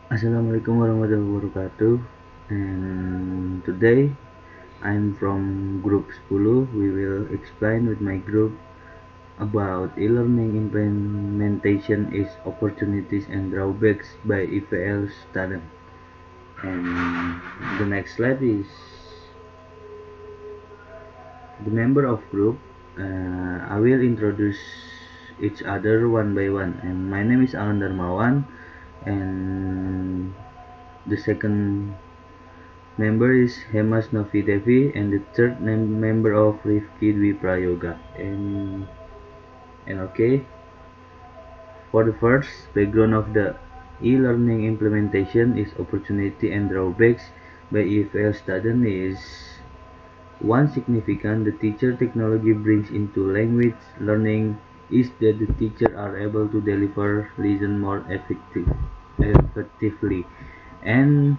Assalamualaikum warahmatullahi wabarakatuh. And today I'm from group 10. We will explain with my group about e-learning implementation is opportunities and drawbacks by EFL Students. And the next slide is the member of group. I will introduce each other one by one. And my name is Allan Dharmawan, and the second member is Hemas Devi, and the third member of Rifqy Prayoga. And okay, for the first background of the e-learning implementation is opportunity and drawbacks by EFL student is one significant the teacher technology brings into language learning is that the teacher are able to deliver lesson more effectively and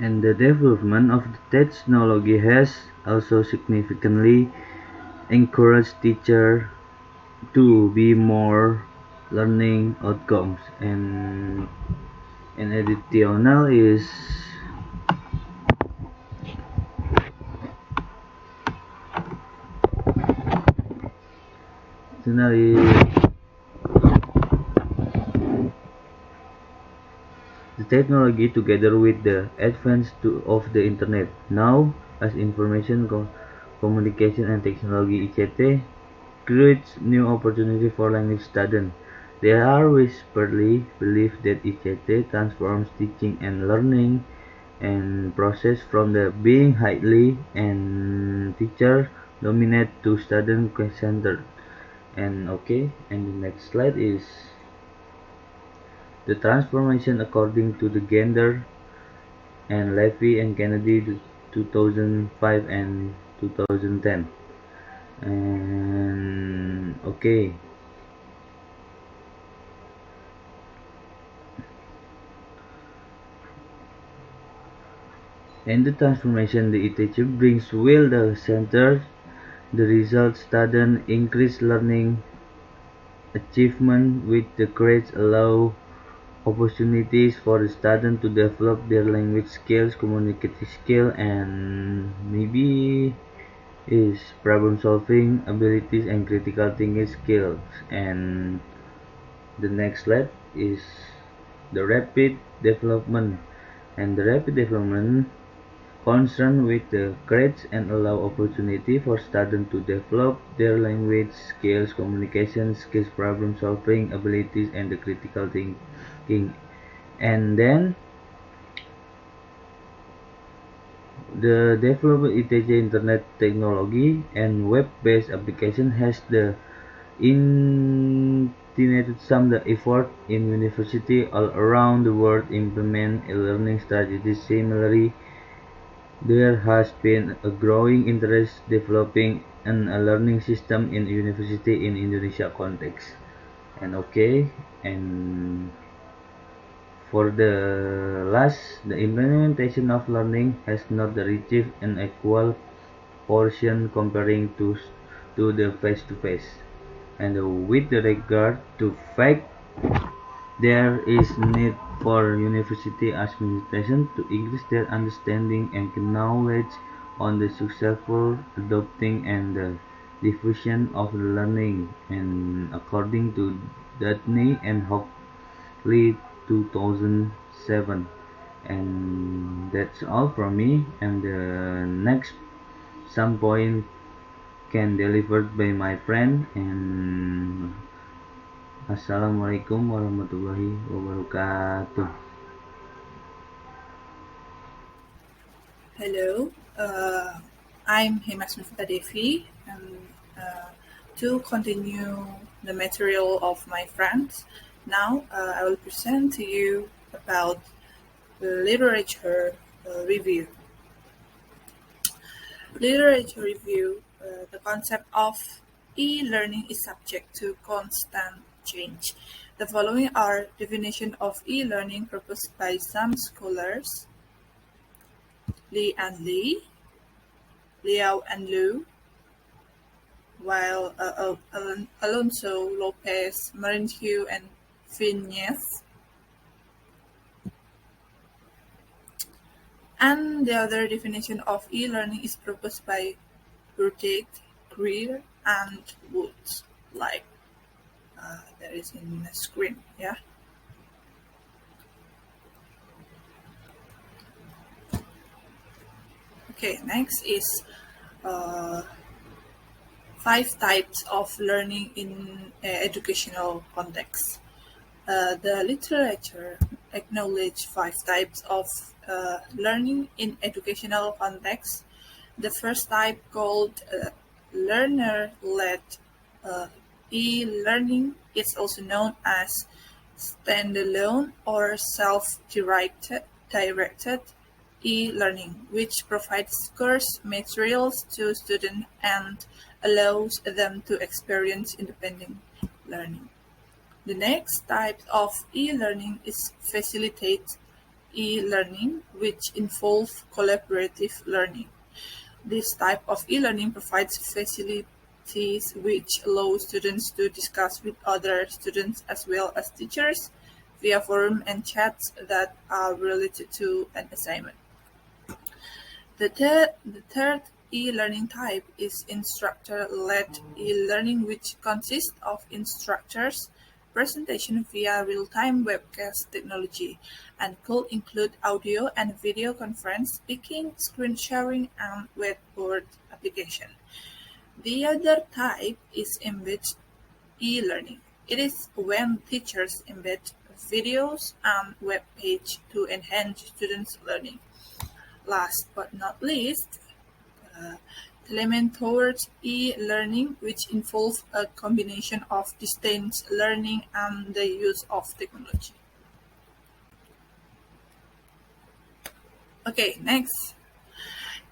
And the development of the technology has also significantly encouraged teachers to be more learning outcomes. And additional is additional the technology together with the advance of the internet. Now, as information communication and technology ICT creates new opportunity for language students. There are whisperly believed that ICT transforms teaching and learning and process from the being highly and teacher dominate to student centered. And okay, and the next slide is the transformation according to the gender and Levy and Kennedy 2005 and 2010. And okay, and the transformation the teacher brings will the center the results student increase learning achievement with the grades allow opportunities for the student to develop their language skills, communicative skill, and maybe is problem solving abilities and critical thinking skills. And the next slide is the rapid development. And the rapid development concern with the grades and allow opportunity for students to develop their language skills, communication skills, problem solving abilities, and the critical thinking. And then the development ITJ internet technology and web-based application has the intended some the effort in university all around the world implement a learning strategies. Similarly, there has been a growing interest developing a learning system in university in Indonesia context. And okay, and for the last, the implementation of learning has not achieved an equal portion comparing to the face-to-face. And with regard to fact, there is need for university administration to increase their understanding and knowledge on the successful adopting and the diffusion of learning. And according to Datney and Hockley 2007. And that's all from me. And the next some point can delivered by my friend. And Assalamualaikum warahmatullahi wabarakatuh. Hello, I'm Hemas Devi, and to continue the material of my friends, now I will present to you about the literature review. Literature review, the concept of e-learning is subject to constant change. The following are definition of e-learning proposed by some scholars: Li and Li, Liao and Lu, while Alonso, Lopez, Marinho, and Viñez. And the other definition of e-learning is proposed by Burdick, Greer, and Woods, like there is in the screen. Yeah. Okay. Next is uh, 5 types of learning in educational context. The literature acknowledges 5 types of learning in educational context. The first type, called learner-led uh, e-learning, is also known as standalone or self-directed e-learning, which provides course materials to students and allows them to experience independent learning. The next type of e-learning is facilitated e-learning, which involves collaborative learning. This type of e-learning provides facilities which allow students to discuss with other students as well as teachers via forums and chats that are related to an assignment. The third e-learning type is instructor-led e-learning, which consists of instructors' presentation via real-time webcast technology and could include audio and video conference speaking, screen sharing, and whiteboard application. The other type is embedded e-learning. It is when teachers embed videos and web page to enhance students' learning. Last but not least, uh, element towards e-learning, which involves a combination of distance learning and the use of technology. Okay, next.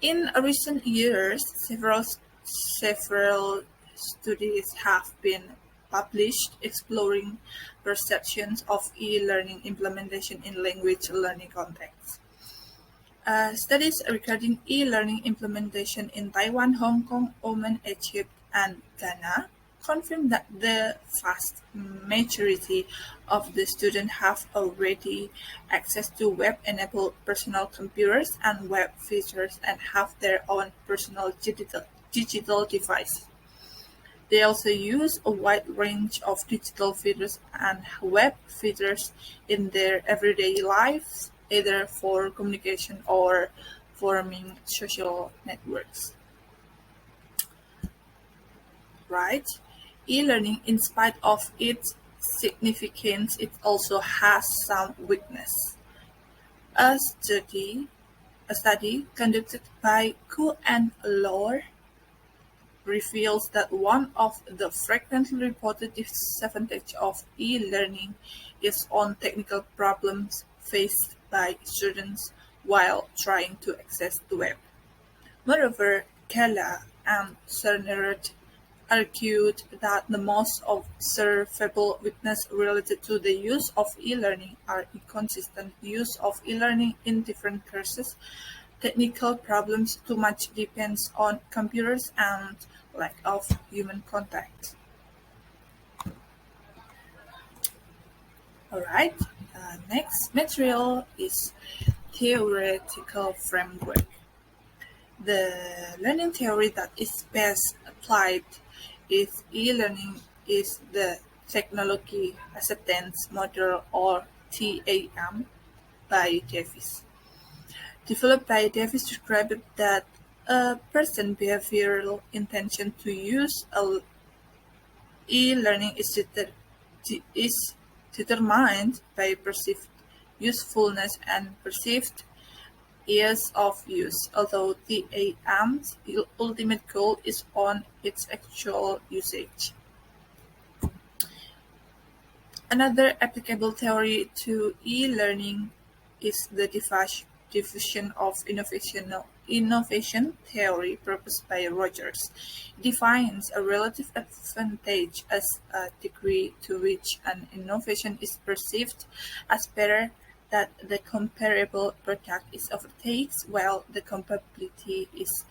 In recent years, several studies have been published exploring perceptions of e-learning implementation in language learning contexts. Studies regarding e-learning implementation in Taiwan, Hong Kong, Oman, Egypt, and Ghana confirm that the vast majority of the students have already access to web-enabled personal computers and web features and have their own personal digital device. They also use a wide range of digital features and web features in their everyday lives, either for communication or forming social networks. Right? E-learning, in spite of its significance, it also has some weakness. A study, a study conducted by Ku and Lohr reveals that one of the frequently reported disadvantages of e-learning is on technical problems faced by students while trying to access the web. Moreover, Keller and Cernert argued that the most observable weakness related to the use of e-learning are inconsistent use of e-learning in different courses, technical problems, too much depends on computers, and lack of human contact. Alright, next material is theoretical framework. The learning theory that is best applied is e-learning is the Technology Acceptance Model, or TAM, by Davis. Developed by Davis described that a person's behavioral intention to use e-learning is determined by perceived usefulness and perceived ease of use, although the AM's ultimate goal is on its actual usage. Another applicable theory to e-learning is the diffusion of innovation theory proposed by Rogers. It defines a relative advantage as a degree to which an innovation is perceived as better that the comparable product is overtakes, while the comparability is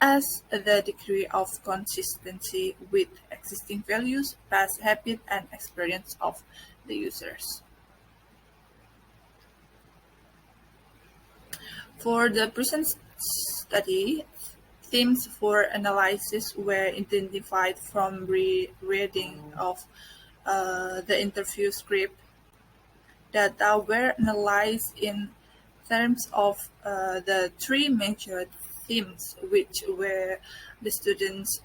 as the degree of consistency with existing values, past habit, and experience of the users. For the present study, themes for analysis were identified from reading of the interview script. Data were analyzed in terms of the three major themes, which were the students'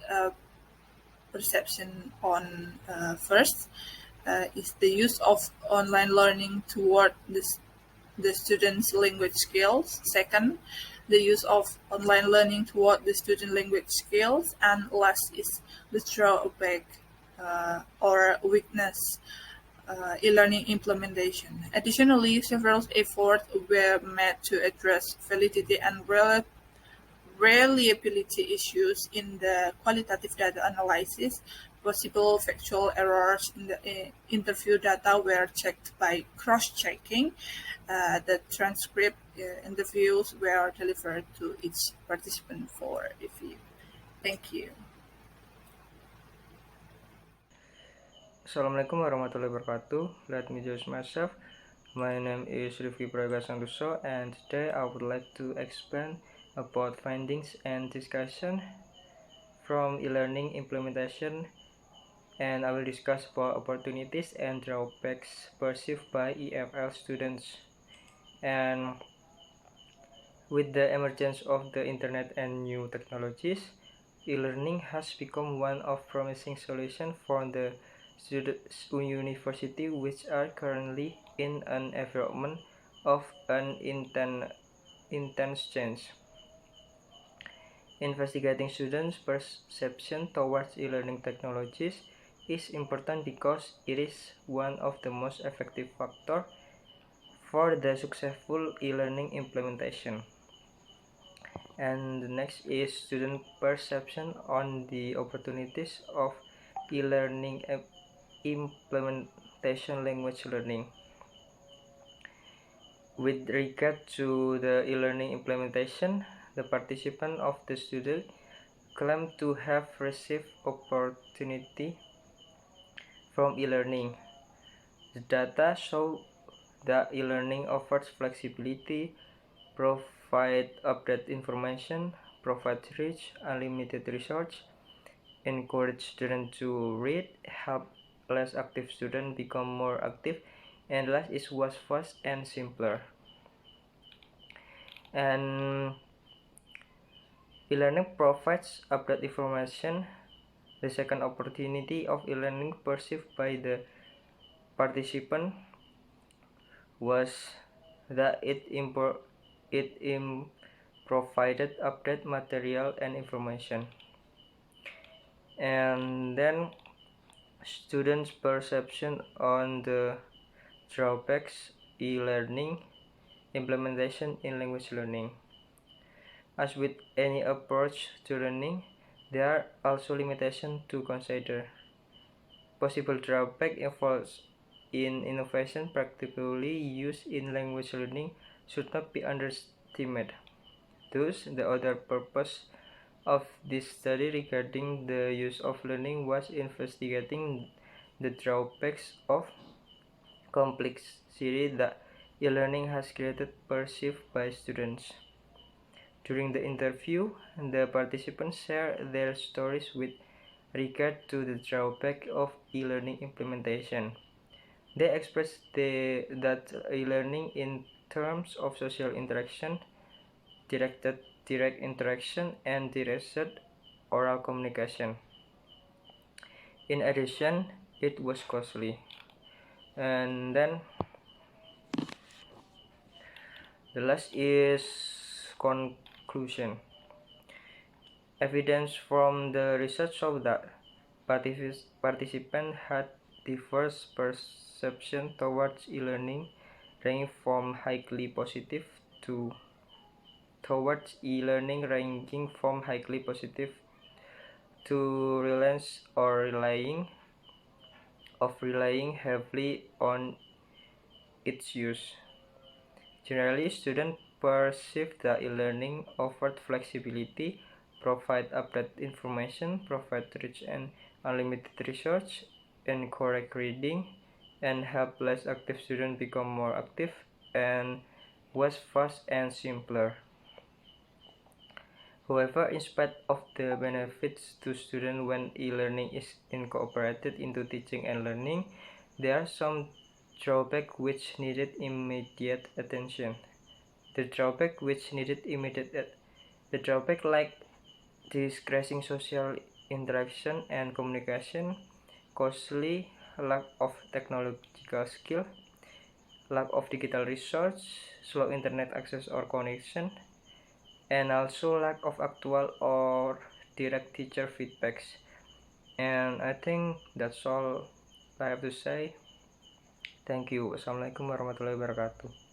perception on first is the use of online learning toward the students' language skills. Second, the use of online learning toward the student language skills. And last is the drawback or weakness e-learning implementation. Additionally, several efforts were made to address validity and reliability issues in the qualitative data analysis. Possible factual errors in the interview data were checked by cross-checking. The transcript interviews were delivered to each participant for review. Thank you. Assalamualaikum warahmatullahi wabarakatuh. Let me introduce myself. My name is Rifqy Prayoga Santoso, and today I would like to explain about findings and discussion from e-learning implementation, and I will discuss about opportunities and drawbacks perceived by EFL students. And with the emergence of the internet and new technologies, e-learning has become one of promising solutions for the students university which are currently in an environment of an intense change. Investigating students' perception towards e-learning technologies is important because it is one of the most effective factors for the successful e-learning implementation. And the next is student perception on the opportunities of e-learning implementation language learning. With regard to the e-learning implementation, the participant of the student claim to have received opportunity from e-learning. The data show that e-learning offers flexibility, provide update information, provide rich, unlimited research, encourage students to read, help less active students become more active, and last is was fast and simpler. And e-learning provides update information. The second opportunity of e-learning perceived by the participant was that it provided update material and information. And then students' perception on the drawbacks e-learning implementation in language learning. As with any approach to learning, there are also limitations to consider. Possible drawback involves in innovation practically used in language learning should not be underestimated. Thus, the other purpose of this study regarding the use of learning was investigating the drawbacks of complexity that e-learning has created perceived by students. During the interview, the participants shared their stories with regard to the drawback of e-learning implementation. They expressed that e-learning in terms of social interaction, direct interaction, and direct oral communication. In addition, it was costly. And then the last is conclusion. Evidence from the research showed that participants had diverse perception towards e-learning, ranging from highly positive to towards e-learning ranging from highly positive to reliance or relying heavily on its use. Generally, students perceive that e-learning offered flexibility, provide updated information, provide rich and unlimited research, encourage reading, and help less active students become more active, and was fast and simpler. However, in spite of the benefits to students when e-learning is incorporated into teaching and learning, there are some drawbacks which needed immediate attention. The drawback like decreasing social interaction and communication, costly, lack of technological skill, lack of digital research, slow internet access or connection, and also lack of actual or direct teacher feedbacks. And I think that's all I have to say. Thank you. Assalamualaikum warahmatullahi wabarakatuh.